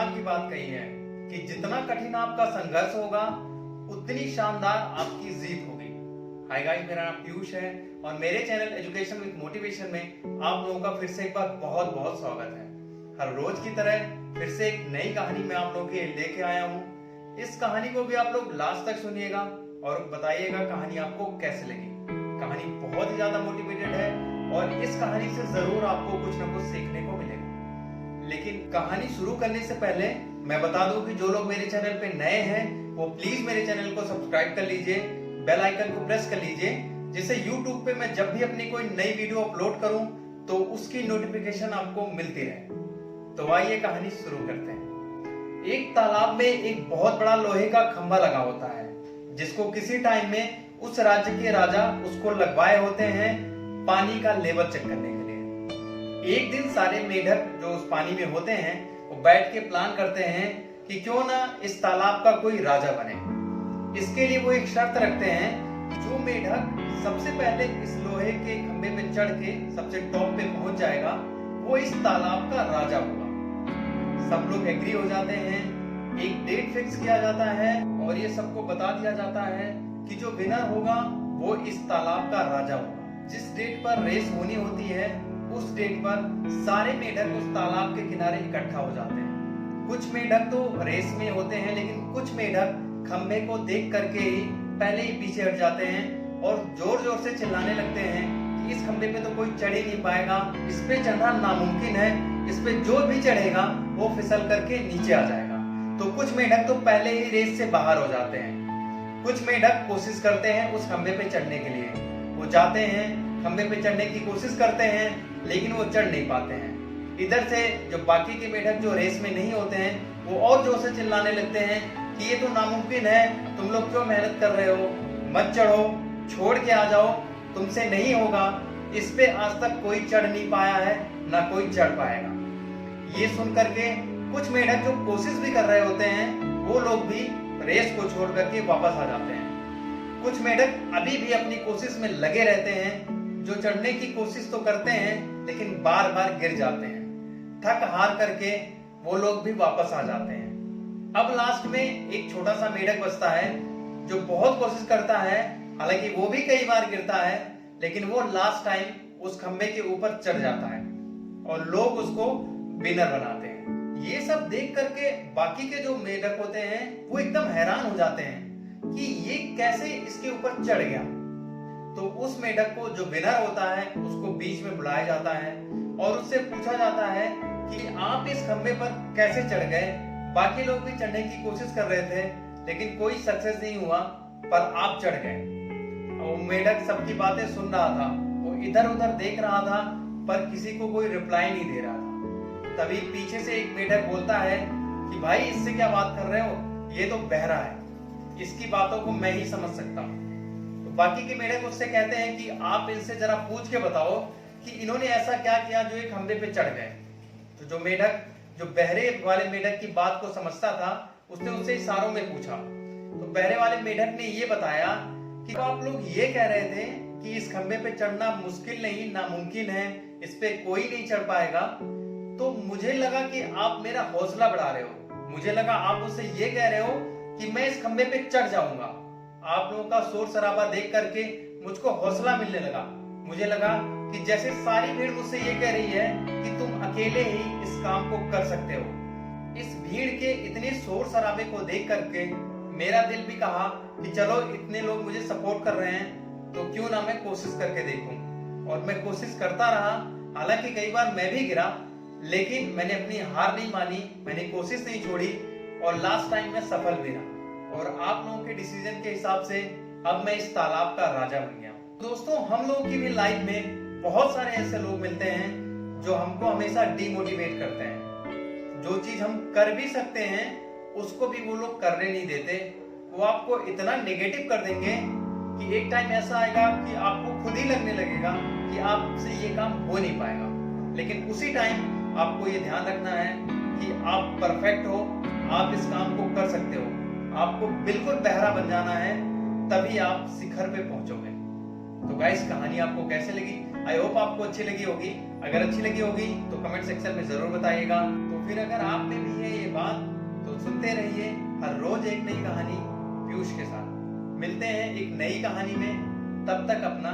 कमाल की बात कही है कि जितना कठिन आपका संघर्ष होगा उतनी शानदार आपकी जीत होगी। हाय गाइस, मेरा नाम पीयूष है और मेरे चैनल एजुकेशन विद मोटिवेशन में आप लोगों का फिर से एक बार बहुत बहुत स्वागत है। हर रोज की तरह फिर से एक नई कहानी मैं आप लोगों के लिए लेके आया हूँ। इस कहानी को भी आप लोग लास्ट तक सुनिएगा और बताइएगा कहानी आपको कैसे लगी। कहानी बहुत ही ज्यादा मोटिवेटेड है और इस कहानी से जरूर आपको कुछ ना कुछ सीखने को मिलेगा। लेकिन कहानी शुरू करने से पहले मैं बता दूं कि जो लोग मेरे चैनल पे नए हैं वो प्लीज मेरे चैनल को सब्सक्राइब कर लीजिए, बेल आइकन को प्रेस कर लीजिए, जिससे YouTube पे मैं जब भी अपनी कोई नई वीडियो अपलोड करूं तो उसकी नोटिफिकेशन आपको मिलती रहे। तो आइए कहानी शुरू करते हैं। एक तालाब में एक बहुत बड़ा लोहे का खंभा लगा होता है जिसको किसी टाइम में उस राज्य के राजा उसको लगवाए होते हैं पानी का लेवल चेक करने के लिए। एक दिन सारे मेढक जो उस पानी में होते हैं वो बैठ के प्लान करते हैं कि क्यों ना इस तालाब का कोई राजा बने। इसके लिए वो एक शर्त रखते हैं कि जो मेढक सबसे पहले इस लोहे के खंभे पे चढ़ के सबसे टॉप पे पहुंच जाएगा वो इस तालाब का राजा होगा। सब लोग एग्री हो जाते हैं, एक डेट फिक्स किया जाता है और ये सबको बता दिया जाता है कि जो विनर होगा वो इस तालाब का राजा होगा। जिस डेट पर रेस होनी होती है उस डेट पर सारे मेढक उस तालाब के किनारे इकट्ठा हो जाते हैं। कुछ मेढक तो रेस में होते हैं लेकिन कुछ मेढक खंभे को देख करके ही पहले ही पीछे हट जाते हैं और जोर जोर से चिल्लाने लगते हैं कि इस खंभे पे तो कोई चढ़ ही नहीं पाएगा, इस पे चढ़ना नामुमकिन है, इस पे जो भी चढ़ेगा वो फिसल करके नीचे आ जाएगा। तो कुछ मेढक तो पहले ही रेस से बाहर हो जाते हैं। कुछ मेढक कोशिश करते हैं उस खंभे पे चढ़ने के लिए, वो जाते हैं खंभे पे चढ़ने की कोशिश करते हैं लेकिन वो चढ़ नहीं पाते हैं। इधर से जो बाकी के मेढक जो रेस में नहीं होते हैं वो और जोर से चिल्लाने लगते हैं कि ये तो नामुमकिन है, तुम लोग क्यों मेहनत कर रहे हो, मत चढ़ो, छोड़ के आ जाओ, तुमसे नहीं होगा, इस पे आज तक कोई चढ़ नहीं पाया है, ना कोई चढ़ पाएगा। ये सुन करके कुछ मेढक जो कोशिश भी कर रहे होते हैं वो लोग भी रेस को छोड़ करके वापस आ जाते हैं। कुछ मेढक अभी भी अपनी कोशिश में लगे रहते हैं, जो चढ़ने की कोशिश तो करते हैं लेकिन बार बार गिर जाते हैं। थक हार करके वो लोग भी वापस आ जाते हैं। अब लास्ट में एक छोटा सा मेढक बचता है जो बहुत कोशिश करता है, हालांकि वो भी कई बार गिरता है लेकिन वो लास्ट टाइम उस खंबे के ऊपर चढ़ जाता है और लोग उसको विनर बनाते हैं। ये सब देख करके बाकी के जो मेढक होते हैं वो एकदम हैरान हो जाते हैं कि ये कैसे इसके ऊपर चढ़ गया। तो उस मेढक को जो विनर होता है उसको बीच में बुलाया जाता है और उससे पूछा जाता है कि आप इस खंबे पर कैसे चढ़ गए। बाकी लोग भी चढ़ने की कोशिश कर रहे थे लेकिन कोई सक्सेस नहीं हुआ, पर आप चढ़ गए। वो मेढक सबकी बातें सुन रहा था, वो इधर उधर देख रहा था पर किसी को कोई रिप्लाई नहीं दे रहा था। तभी पीछे से एक मेढक बोलता है कि भाई इससे क्या बात कर रहे हो, ये तो बहरा है, इसकी बातों को मैं ही समझ सकता हूँ। तो बाकी के मेढक उससे कहते हैं कि आप इनसे जरा पूछ के बताओ कि इन्होंने ऐसा क्या किया जो एक खंबे पे चढ़ गए। तो जो मेढक जो बहरे वाले मेढक की बात को समझता था उसने उससे इशारों में पूछा। तो बहरे वाले मेढक ने ये बताया कि आप लोग ये कह रहे थे कि इस खंबे पे चढ़ना मुश्किल नहीं नामुमकिन है, इस पे कोई नहीं चढ़ पाएगा। तो मुझे लगा कि आप मेरा हौसला बढ़ा रहे हो, मुझे लगा आप मुझसे ये कह रहे हो कि मैं इस खंबे पे चढ़ जाऊंगा। आप लोगों का शोर शराबा देख करके मुझको हौसला मिलने लगा। मुझे लगा कि जैसे सारी भीड़ मुझसे ये कह रही है कि तुम अकेले ही इस काम को कर सकते हो। इस भीड़ के इतने शोर शराबे को देख करके मेरा दिल भी कहा कि चलो इतने लोग मुझे सपोर्ट कर रहे हैं तो क्यों ना मैं कोशिश करके देखूं। और मैं कोशिश करता रहा, हालांकि कई बार मैं भी गिरा लेकिन मैंने अपनी हार नहीं मानी, मैंने कोशिश नहीं छोड़ी और लास्ट टाइम मैं सफल भी रहा। और आप लोगों के डिसीजन के हिसाब से अब मैं इस तालाब का राजा बन गया। दोस्तों, हम लोगों की भी लाइफ में बहुत सारे ऐसे लोग मिलते हैं जो हमको हमेशा डिमोटिवेट करते हैं। जो चीज हम कर भी सकते हैं उसको भी वो लोग करने नहीं देते। वो आपको इतना नेगेटिव कर देंगे कि एक टाइम ऐसा आएगा कि आपको खुद ही लगने लगेगा कि आपसे ये काम हो नहीं पाएगा। लेकिन उसी टाइम आपको ये ध्यान रखना है कि आप परफेक्ट हो, आप इस काम को कर सकते हो। आपको बिल्कुल बहरा बन जाना है, तभी आप शिखर पे पहुंचोगे। तो गाइस कहानी आपको कैसे लगी? आई होप आपको अच्छी लगी होगी। अगर अच्छी लगी होगी तो कमेंट सेक्शन में जरूर बताइएगा। तो फिर अगर आप में भी है ये बात तो सुनते रहिए हर रोज एक नई कहानी पीयूष के साथ। मिलते हैं एक नई कहानी में, तब तक अपना